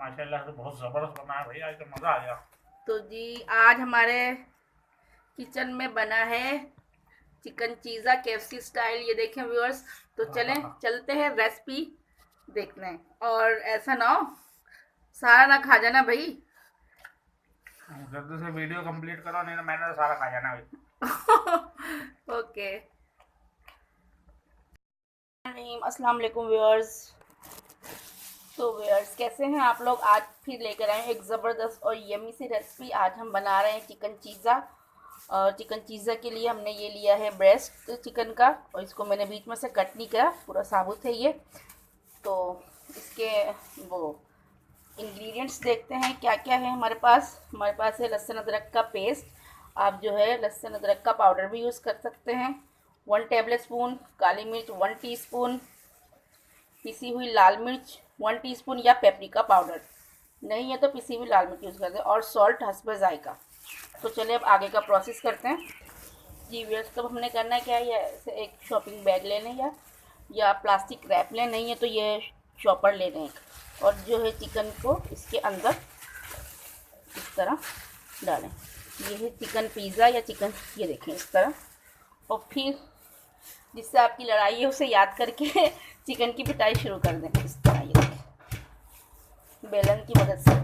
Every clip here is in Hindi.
माशाल्लाह से बहुत ज़बरदस्त बना है भाई, आज तो मज़ा आ गया। तो जी आज हमारे किचन में बना है चिकन चीज़ा केएफसी स्टाइल। ये देखें व्यूअर्स। तो चलें चलते हैं रेसिपी देखने। और ऐसा ना हो सारा ना खा जाना भाई। जल्दी से वीडियो कंप्लीट करो, नहीं तो मैंने तो सारा खा जाना भाई। ओके। अस्सलाम वालेकुम व्यूअर्स। तो व्यूअर्स कैसे हैं आप लोग। आज फिर लेकर आए हैं एक ज़बरदस्त और यमी सी रेसिपी। आज हम बना रहे हैं चिकन चीज़ा। और चिकन चीज़ा के लिए हमने ये लिया है ब्रेस्ट चिकन का, और इसको मैंने बीच में से कट नहीं किया, पूरा साबुत है ये। तो इसके वो इंग्रेडिएंट्स देखते हैं क्या क्या है हमारे पास। हमारे पास है लहसुन अदरक का पेस्ट। आप जो है लहसुन अदरक का पाउडर भी यूज़ कर सकते हैं। 1 टेबल स्पून काली मिर्च, 1 टीस्पून पिसी हुई लाल मिर्च, 1 टीस्पून या पेपरिका पाउडर, नहीं है तो पिसी हुई लाल मिर्च यूज़ करते हैं, और सॉल्ट हस्ब जायका। तो चलिए अब आगे का प्रोसेस करते हैं। जी व्यूअर्स, तो हमने करना है क्या है, ऐसे एक शॉपिंग बैग ले लें या प्लास्टिक रैप लें, नहीं है तो ये चॉपर ले लें एक। और जो है चिकन को इसके अंदर इस तरह डालें। ये है चिकन पिज़्ज़ा या चिकन, ये देखें इस तरह। और फिर जिससे आपकी लड़ाई है उसे याद करके चिकन की पिटाई शुरू कर दें इस तरह। ये देखें बेलन की मदद से,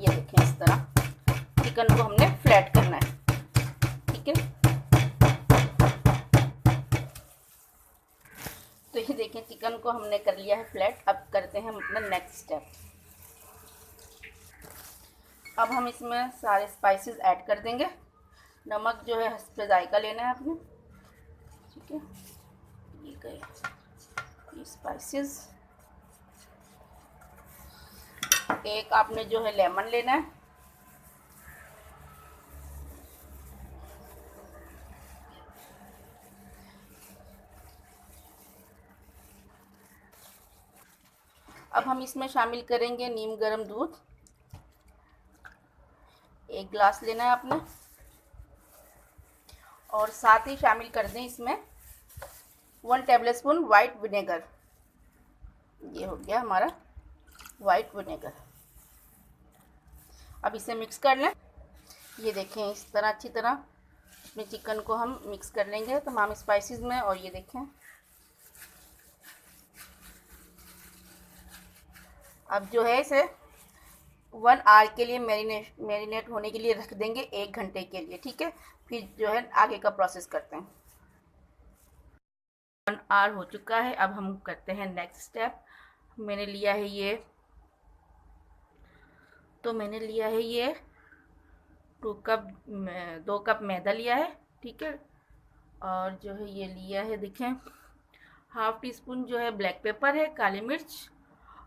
ये देखें इस तरह चिकन को हमने फ्लैट करना है। ठीक है, तो ये देखें चिकन को हमने कर लिया है फ्लैट। अब करते हैं हम अपना नेक्स्ट स्टेप। अब हम इसमें सारे स्पाइसेस ऐड कर देंगे। नमक जो है हस्ब जायका लेना है आपने। ठीक है, ये गए ये स्पाइसेस। एक आपने जो है लेमन लेना है। अब हम इसमें शामिल करेंगे नीम गर्म दूध। 1 गिलास लेना है आपने। और साथ ही शामिल कर दें इसमें 1 टेबल स्पून वाइट विनेगर। ये हो गया हमारा वाइट विनेगर। अब इसे मिक्स कर लें। ये देखें इस तरह अच्छी तरह इसमें चिकन को हम मिक्स कर लेंगे तमाम स्पाइसेस में। और ये देखें अब जो है इसे 1 आवर के लिए मैरिनेट होने के लिए रख देंगे, 1 घंटे के लिए। ठीक है, फिर जो है आगे का प्रोसेस करते हैं। 1 आवर हो चुका है। अब हम करते हैं नेक्स्ट स्टेप। मैंने लिया है ये, तो मैंने लिया है ये 2 कप मैदा लिया है। ठीक है, और जो है ये लिया है देखें 1/2 टीस्पून जो है ब्लैक पेपर है, काली मिर्च,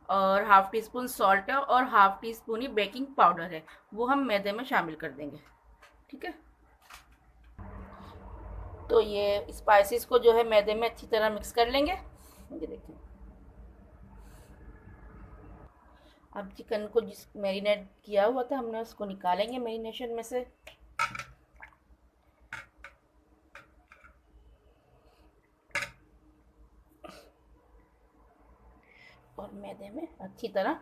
और 1/2 टीस्पून सॉल्ट है, और 1/2 टीस्पून ही बेकिंग पाउडर है, वो हम मैदे में शामिल कर देंगे। ठीक है, तो ये स्पाइसेस को जो है मैदे में अच्छी तरह मिक्स कर लेंगे। ये देखिए अब चिकन को जिस मैरिनेट किया हुआ था हमने उसको निकालेंगे मैरिनेशन में से। और मैदे में अच्छी तरह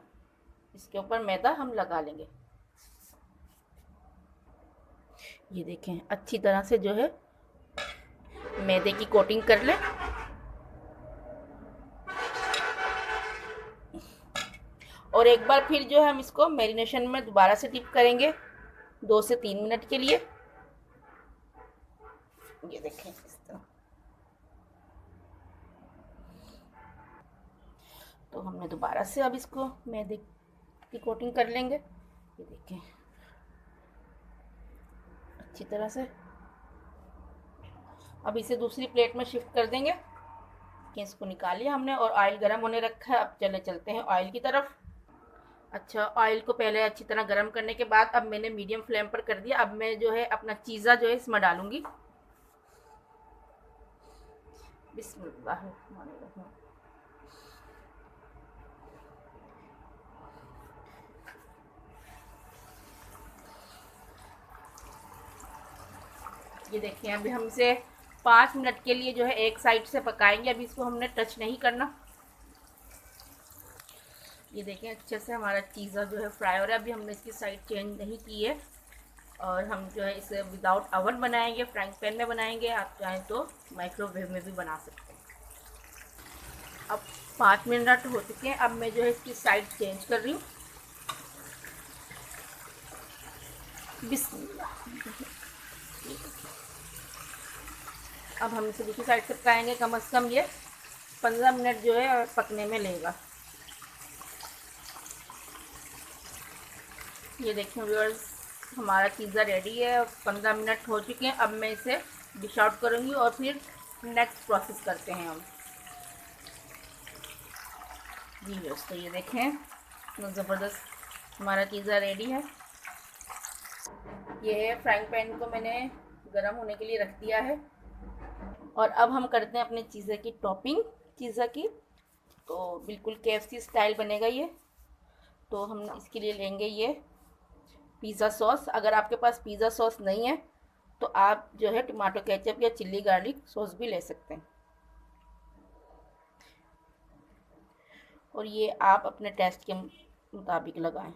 इसके ऊपर मैदा हम लगा लेंगे। ये देखें अच्छी तरह से जो है मैदे की कोटिंग कर लें। और एक बार फिर जो है हम इसको मैरिनेशन में दोबारा से डिप करेंगे 2 से 3 मिनट के लिए। ये देखें इस तरह। तो हमने दोबारा से अब इसको मैदे की कोटिंग कर लेंगे। ये देखें अच्छी तरह से। अब इसे दूसरी प्लेट में शिफ्ट कर देंगे कि इसको निकाल लिया हमने, और ऑयल गर्म होने रखा है। अब चलते हैं ऑयल की तरफ। अच्छा, ऑयल को पहले अच्छी तरह गर्म करने के बाद अब मैंने मीडियम फ्लेम पर कर दिया। अब मैं जो है अपना चीज़ा जो है इसमें डालूंगी। बिस्मिल्लाहिर्रहमानिर्रहीम। ये देखिए अभी हम इसे 5 मिनट के लिए जो है एक साइड से पकाएंगे। अभी इसको हमने टच नहीं करना। ये देखें अच्छे से हमारा चीज़ा जो है फ्राई हो रहा है। अभी हमने इसकी साइड चेंज नहीं की है और हम जो है इसे विदाउट ओवन बनाएंगे, फ्राइंग पैन में बनाएंगे। आप चाहें तो माइक्रोवेव में भी बना सकते हैं। अब 5 मिनट हो चुके हैं। अब मैं जो है इसकी साइड चेंज कर रही हूँ। बिस्मिल्लाह। अब हम इसे दूसरी साइड से पकाएंगे। कम से कम ये 15 मिनट जो है पकने में लेगा। ये देखें व्यूअर्स, हमारा पिज़्ज़ा रेडी है और 15 मिनट हो चुके हैं। अब मैं इसे डिश आउट करूँगी और फिर नेक्स्ट प्रोसेस करते हैं हम। जी व्यूअर्स, तो ये देखें तो ज़बरदस्त हमारा पिज़्ज़ा रेडी है। ये है फ्राइंग पैन को मैंने गर्म होने के लिए रख दिया है और अब हम करते हैं अपने चीज़े की टॉपिंग पिज़्ज़ा की। तो बिल्कुल KFC स्टाइल बनेगा ये। तो हम इसके लिए लेंगे ये पिज़्ज़ा सॉस। अगर आपके पास पिज़्ज़ा सॉस नहीं है तो आप जो है टमाटो केचप या चिल्ली गार्लिक सॉस भी ले सकते हैं। और ये आप अपने टेस्ट के मुताबिक लगाएं।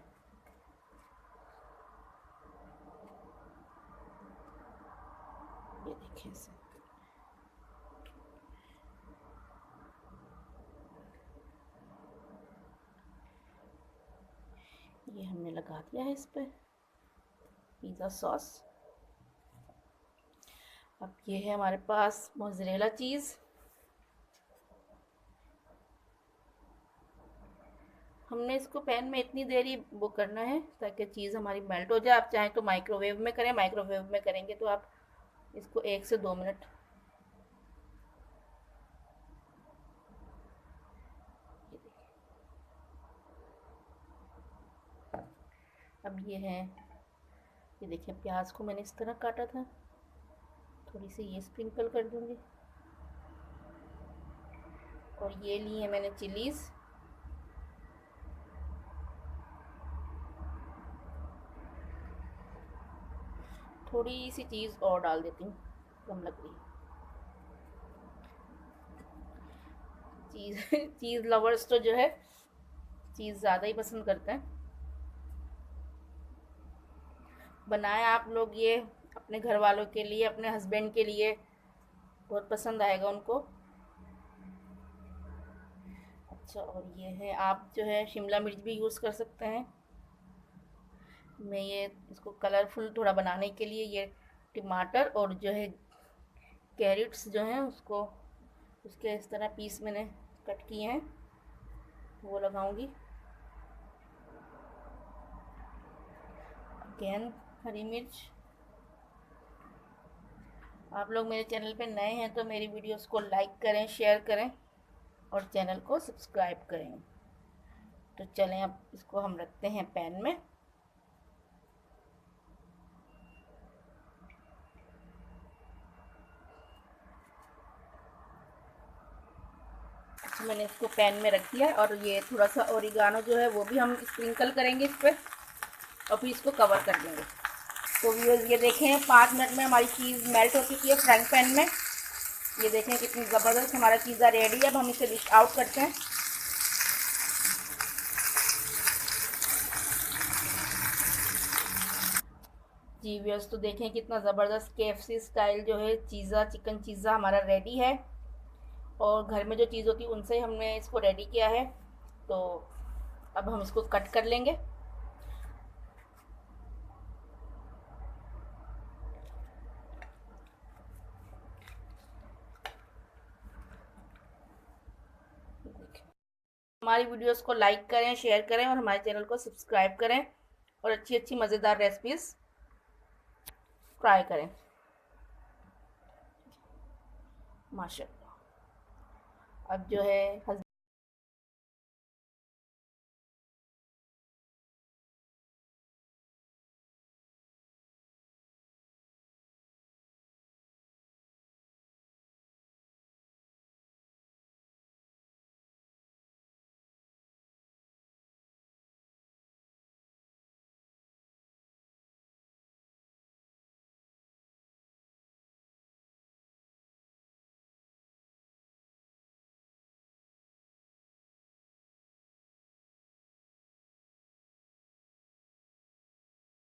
ये देखिए इसे। ये हमने लगा दिया है इस पर पिज़्ज़ा सॉस। अब ये है हमारे पास मोज़रेला चीज़। हमने इसको पैन में इतनी देर ही वो करना है ताकि चीज़ हमारी मेल्ट हो जाए। आप चाहें तो माइक्रोवेव में करें। माइक्रोवेव में करेंगे तो आप इसको 1 से 2 मिनट अब ये है, ये देखिए प्याज को मैंने इस तरह काटा था। थोड़ी सी ये स्प्रिंकल कर दूंगी और ये ली है मैंने चिलीज़। थोड़ी सी चीज़ और डाल देती हूँ, कम लग रही चीज़। चीज़ लवर्स तो जो है चीज़ ज़्यादा ही पसंद करते हैं। बनाएं आप लोग ये अपने घर वालों के लिए, अपने हस्बैंड के लिए, बहुत पसंद आएगा उनको। अच्छा, और ये है, आप जो है शिमला मिर्च भी यूज़ कर सकते हैं। मैं ये इसको कलरफुल थोड़ा बनाने के लिए ये टमाटर और जो है कैरेट्स जो हैं उसको उसके इस तरह पीस मैंने कट किए हैं वो लगाऊंगी। अगेन हरी मिर्च। आप लोग मेरे चैनल पे नए हैं तो मेरी वीडियोस को लाइक करें, शेयर करें और चैनल को सब्सक्राइब करें। तो चलें अब इसको हम रखते हैं पैन में। मैंने इसको पैन में रख दिया है और ये थोड़ा सा ओरिगानो जो है वो भी हम स्प्रिंकल करेंगे इस पर और फिर इसको कवर कर देंगे। तो व्यूअर्स ये देखें 5 मिनट में हमारी चीज़ मेल्ट हो चुकी है फ्राइंग पैन में। ये देखें कितनी ज़बरदस्त हमारा पिज़्ज़ा रेडी है। अब हम इसे डिश आउट करते हैं। जी व्यूअर्स, तो देखें कितना ज़बरदस्त KFC स्टाइल जो है चीज़ा चिकन चीज़ा हमारा रेडी है और घर में जो चीज़ों थी उनसे हमने इसको रेडी किया है। तो अब हम इसको कट कर लेंगे। हमारी वीडियोस को लाइक करें, शेयर करें और हमारे चैनल को सब्सक्राइब करें और अच्छी अच्छी मज़ेदार रेसिपीज़ ट्राई करें। माशाल्लाह। अब जो है